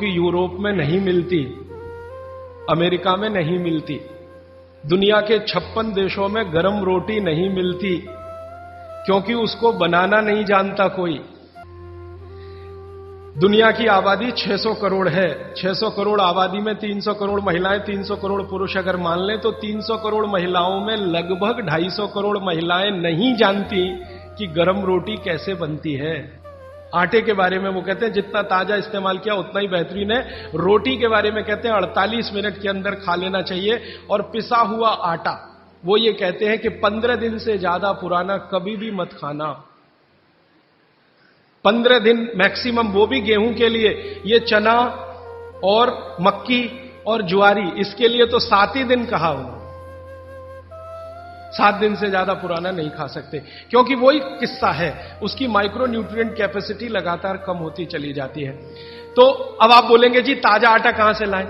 कि यूरोप में नहीं मिलती, अमेरिका में नहीं मिलती, दुनिया के 56 देशों में गरम रोटी नहीं मिलती, क्योंकि उसको बनाना नहीं जानता कोई। दुनिया की आबादी 600 करोड़ है। 600 करोड़ आबादी में 300 करोड़ महिलाएं, 300 करोड़ पुरुष अगर मान लें तो 300 करोड़ महिलाओं में लगभग 250 करोड़ महिलाएं नहीं जानती कि गरम रोटी कैसे बनती है। आटे के बारे में वो कहते हैं जितना ताजा इस्तेमाल किया उतना ही बेहतरीन है। रोटी के बारे में कहते हैं 48 मिनट के अंदर खा लेना चाहिए। और पिसा हुआ आटा वो ये कहते हैं कि 15 दिन से ज्यादा पुराना कभी भी मत खाना। 15 दिन मैक्सिमम, वो भी गेहूं के लिए। ये चना और मक्की और ज्वारी, इसके लिए तो 7 ही दिन कहा हुआ। 7 दिन से ज्यादा पुराना नहीं खा सकते, क्योंकि वही किस्सा है, उसकी माइक्रो न्यूट्रिएंट कैपेसिटी लगातार कम होती चली जाती है। तो अब आप बोलेंगे जी ताजा आटा कहां से लाएं?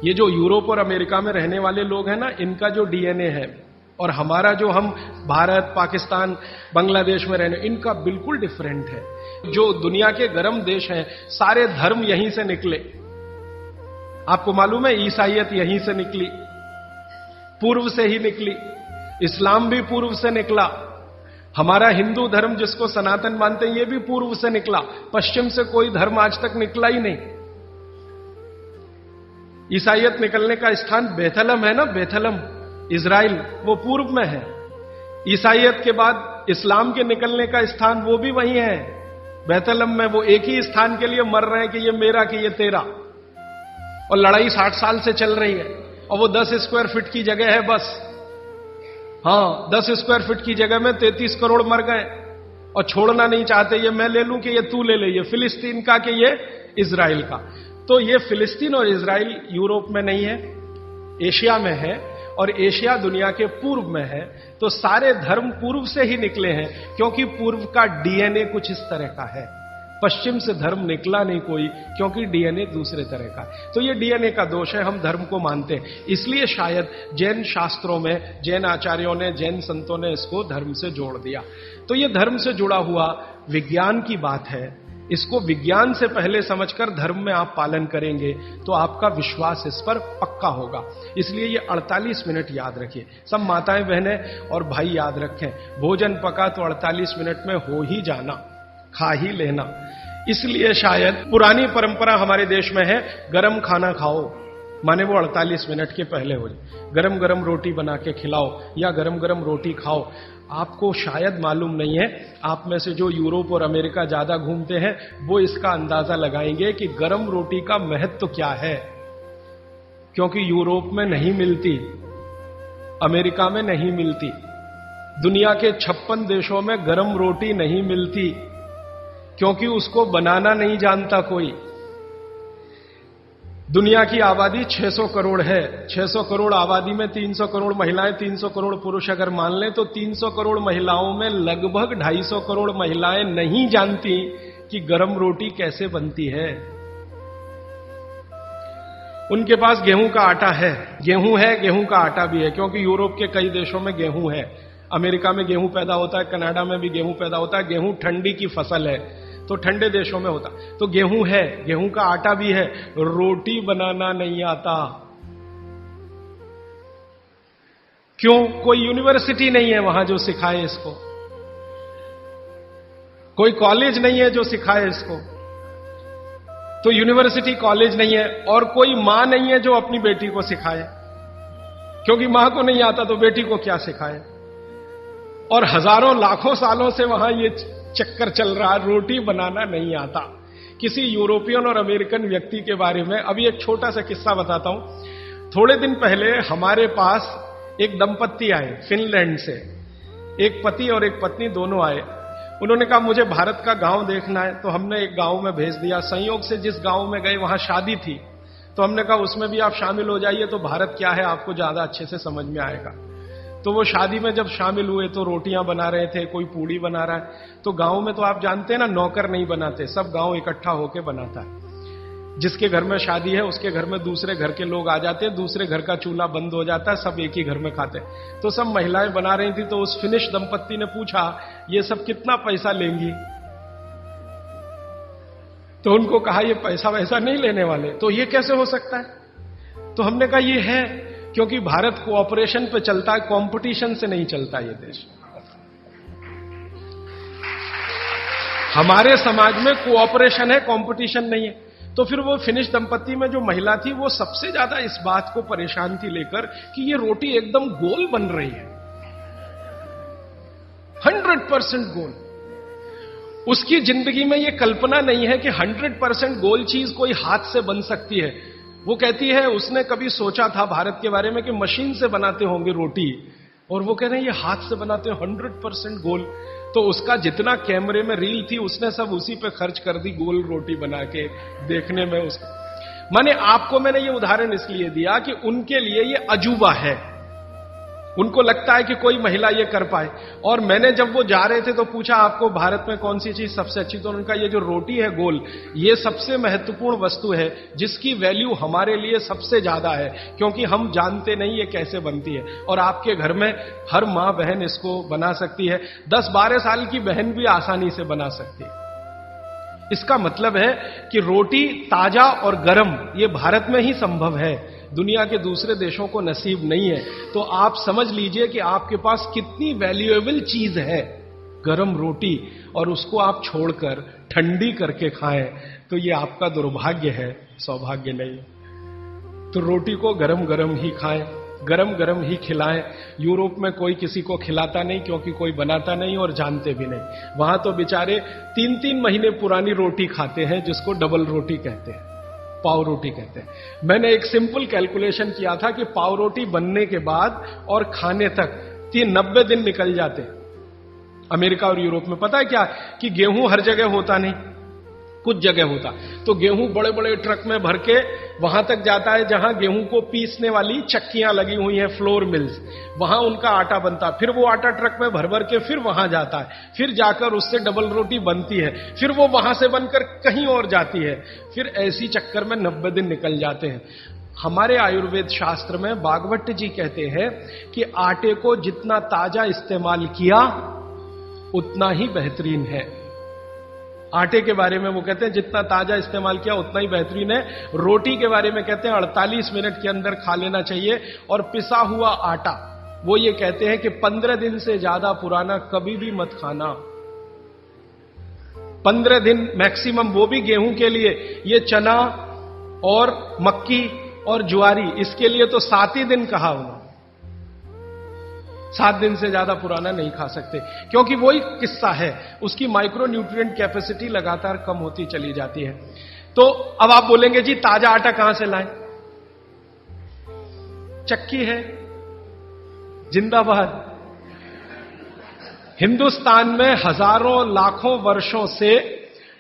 ये जो यूरोप और अमेरिका में रहने वाले लोग हैं ना, इनका जो डीएनए है और हमारा जो हम भारत, पाकिस्तान, बांग्लादेश में रहने, इनका बिल्कुल डिफरेंट है। जो दुनिया के गर्म देश हैं, सारे धर्म यहीं से निकले। आपको मालूम है ईसाईयत यहीं से निकली, पूर्व से ही निकली। इस्लाम भी पूर्व से निकला। हमारा हिंदू धर्म जिसको सनातन मानते हैं, ये भी पूर्व से निकला। पश्चिम से कोई धर्म आज तक निकला ही नहीं। ईसाईयत निकलने का स्थान बेथलम है ना, बेथलम इजराइल, वो पूर्व में है। ईसाईयत के बाद इस्लाम के निकलने का स्थान वो भी वही है, बेथलम में। वो एक ही स्थान के लिए मर रहे हैं कि ये मेरा कि ये तेरा, और लड़ाई 60 साल से चल रही है। और वो 10 स्क्वायर फीट की जगह है बस। हां, 10 स्क्वायर फीट की जगह में 33 करोड़ मर गए, और छोड़ना नहीं चाहते। ये मैं ले लूं कि ये तू ले ले, ये फिलिस्तीन का कि ये इजराइल का। तो ये फिलिस्तीन और इजराइल यूरोप में नहीं है, एशिया में है, और एशिया दुनिया के पूर्व में है। तो सारे धर्म पूर्व से ही निकले हैं, क्योंकि पूर्व का डीएनए कुछ इस तरह का है। पश्चिम से धर्म निकला नहीं कोई, क्योंकि डीएनए दूसरे तरह का है। तो ये डीएनए का दोष है, हम धर्म को मानते हैं। इसलिए शायद जैन शास्त्रों में, जैन आचार्यों ने, जैन संतों ने इसको धर्म से जोड़ दिया। तो ये धर्म से जुड़ा हुआ विज्ञान की बात है। इसको विज्ञान से पहले समझकर धर्म में आप पालन करेंगे तो आपका विश्वास इस पर पक्का होगा। इसलिए ये 48 मिनट याद रखिए। सब माताएं, बहनें और भाई याद रखें, भोजन पका तो 48 मिनट में हो ही जाना, खा ही लेना। इसलिए शायद पुरानी परंपरा हमारे देश में है, गरम खाना खाओ, माने वो 48 मिनट के पहले हो जाए। गरम गरम रोटी बना के खिलाओ या गरम गरम रोटी खाओ। आपको शायद मालूम नहीं है, आप में से जो यूरोप और अमेरिका ज्यादा घूमते हैं वो इसका अंदाजा लगाएंगे कि गरम रोटी का महत्व क्या है। क्योंकि यूरोप में नहीं मिलती, अमेरिका में नहीं मिलती, दुनिया के 56 देशों में गरम रोटी नहीं मिलती, क्योंकि उसको बनाना नहीं जानता कोई। दुनिया की आबादी 600 करोड़ है। 600 करोड़ आबादी में 300 करोड़ महिलाएं, 300 करोड़ पुरुष अगर मान लें तो 300 करोड़ महिलाओं में लगभग 250 करोड़ महिलाएं नहीं जानती कि गरम रोटी कैसे बनती है। उनके पास गेहूं का आटा है, गेहूं का आटा भी है, क्योंकि यूरोप के कई देशों में गेहूं है। अमेरिका में गेहूं पैदा होता है, कनाडा में भी गेहूं पैदा होता है। गेहूं ठंडी की फसल है, तो ठंडे देशों में होता। तो गेहूं है, गेहूं का आटा भी है, रोटी बनाना नहीं आता। क्यों? कोई यूनिवर्सिटी नहीं है वहां जो सिखाए इसको, कोई कॉलेज नहीं है जो सिखाए इसको। तो यूनिवर्सिटी, कॉलेज नहीं है, और कोई मां नहीं है जो अपनी बेटी को सिखाए, क्योंकि मां को नहीं आता तो बेटी को क्या सिखाए। और हजारों लाखों सालों से वहां ये चक्कर चल रहा, रोटी बनाना नहीं आता। किसी यूरोपियन और अमेरिकन व्यक्ति के बारे में अभी एक छोटा सा किस्सा बताता हूं। थोड़े दिन पहले हमारे पास एक दंपत्ति आए फिनलैंड से, एक पति और एक पत्नी दोनों आए। उन्होंने कहा मुझे भारत का गांव देखना है, तो हमने एक गांव में भेज दिया। संयोग से जिस गांव में गए वहां शादी थी, तो हमने कहा उसमें भी आप शामिल हो जाइए, तो भारत क्या है आपको ज्यादा अच्छे से समझ में आएगा। तो वो शादी में जब शामिल हुए तो रोटियां बना रहे थे, कोई पूड़ी बना रहा है। तो गांव में तो आप जानते हैं ना, नौकर नहीं बनाते, सब गांव इकट्ठा होकर बनाता है। जिसके घर में शादी है उसके घर में दूसरे घर के लोग आ जाते हैं, दूसरे घर का चूल्हा बंद हो जाता है, सब एक ही घर में खाते हैं। तो सब महिलाएं बना रही थी। तो उस फिनिश दंपत्ति ने पूछा ये सब कितना पैसा लेंगी? तो उनको कहा ये पैसा वैसा नहीं लेने वाले। तो ये कैसे हो सकता है? तो हमने कहा ये है क्योंकि भारत कोऑपरेशन पे चलता है, कंपटीशन से नहीं चलता ये देश। हमारे समाज में कोऑपरेशन है, कंपटीशन नहीं है। तो फिर वो फिनिश दंपत्ति में जो महिला थी वो सबसे ज्यादा इस बात को परेशान थी लेकर कि ये रोटी एकदम गोल बन रही है, 100% गोल। उसकी जिंदगी में ये कल्पना नहीं है कि 100% गोल चीज कोई हाथ से बन सकती है। वो कहती है उसने कभी सोचा था भारत के बारे में कि मशीन से बनाते होंगे रोटी, और वो कह रहे हैं ये हाथ से बनाते हैं 100% गोल। तो उसका जितना कैमरे में रील थी उसने सब उसी पे खर्च कर दी, गोल रोटी बना के देखने में उसको। माने आपको मैंने ये उदाहरण इसलिए दिया कि उनके लिए ये अजूबा है, उनको लगता है कि कोई महिला ये कर पाए। और मैंने जब वो जा रहे थे तो पूछा आपको भारत में कौन सी चीज सबसे अच्छी, तो उनका ये जो रोटी है गोल, ये सबसे महत्वपूर्ण वस्तु है जिसकी वैल्यू हमारे लिए सबसे ज्यादा है, क्योंकि हम जानते नहीं ये कैसे बनती है। और आपके घर में हर मां बहन इसको बना सकती है, 10-12 साल की बहन भी आसानी से बना सकती है। इसका मतलब है कि रोटी ताजा और गर्म ये भारत में ही संभव है, दुनिया के दूसरे देशों को नसीब नहीं है। तो आप समझ लीजिए कि आपके पास कितनी वैल्यूएबल चीज है गरम रोटी, और उसको आप छोड़कर ठंडी करके खाएं तो ये आपका दुर्भाग्य है, सौभाग्य नहीं। तो रोटी को गरम गरम ही खाएं, गरम गरम ही खिलाएं। यूरोप में कोई किसी को खिलाता नहीं क्योंकि कोई बनाता नहीं और जानते भी नहीं। वहां तो बेचारे 3-3 महीने पुरानी रोटी खाते हैं जिसको डबल रोटी कहते हैं, पाव रोटी कहते हैं। मैंने एक सिंपल कैलकुलेशन किया था कि पाव रोटी बनने के बाद और खाने तक 90 दिन निकल जाते हैं अमेरिका और यूरोप में। पता है क्या कि गेहूं हर जगह होता नहीं, कुछ जगह होता। तो गेहूं बड़े बड़े ट्रक में भर के वहां तक जाता है जहां गेहूं को पीसने वाली चक्कियां लगी हुई हैं, फ्लोर मिल्स, वहां उनका आटा बनता। फिर वो आटा ट्रक में भर भर के फिर वहां जाता है, फिर जाकर उससे डबल रोटी बनती है, फिर वो वहां से बनकर कहीं और जाती है, फिर ऐसी चक्कर में 90 दिन निकल जाते हैं। हमारे आयुर्वेद शास्त्र में भागवत जी कहते हैं कि आटे को जितना ताजा इस्तेमाल किया उतना ही बेहतरीन है। आटे के बारे में वो कहते हैं जितना ताजा इस्तेमाल किया उतना ही बेहतरीन है। रोटी के बारे में कहते हैं 48 मिनट के अंदर खा लेना चाहिए। और पिसा हुआ आटा वो ये कहते हैं कि 15 दिन से ज्यादा पुराना कभी भी मत खाना, 15 दिन मैक्सिमम, वो भी गेहूं के लिए। ये चना और मक्की और ज्वारी इसके लिए तो 7 ही दिन कहा उन्होंने, 7 दिन से ज्यादा पुराना नहीं खा सकते, क्योंकि वही किस्सा है, उसकी माइक्रो न्यूट्रिएंट कैपेसिटी लगातार कम होती चली जाती है। तो अब आप बोलेंगे जी ताजा आटा कहां से लाएं? चक्की है, जिंदाबाद। हिंदुस्तान में हजारों लाखों वर्षों से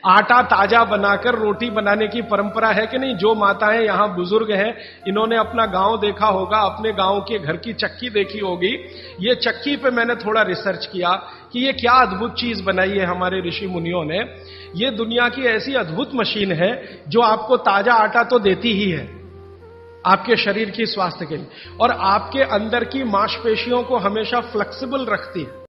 आटा ताजा बनाकर रोटी बनाने की परंपरा है कि नहीं? जो माताएं यहां बुजुर्ग हैं इन्होंने अपना गांव देखा होगा, अपने गांव के घर की चक्की देखी होगी। ये चक्की पे मैंने थोड़ा रिसर्च किया कि ये क्या अद्भुत चीज बनाई है हमारे ऋषि मुनियों ने। ये दुनिया की ऐसी अद्भुत मशीन है जो आपको ताजा आटा तो देती ही है आपके शरीर की स्वास्थ्य के लिए, और आपके अंदर की मांसपेशियों को हमेशा फ्लेक्सिबल रखती है।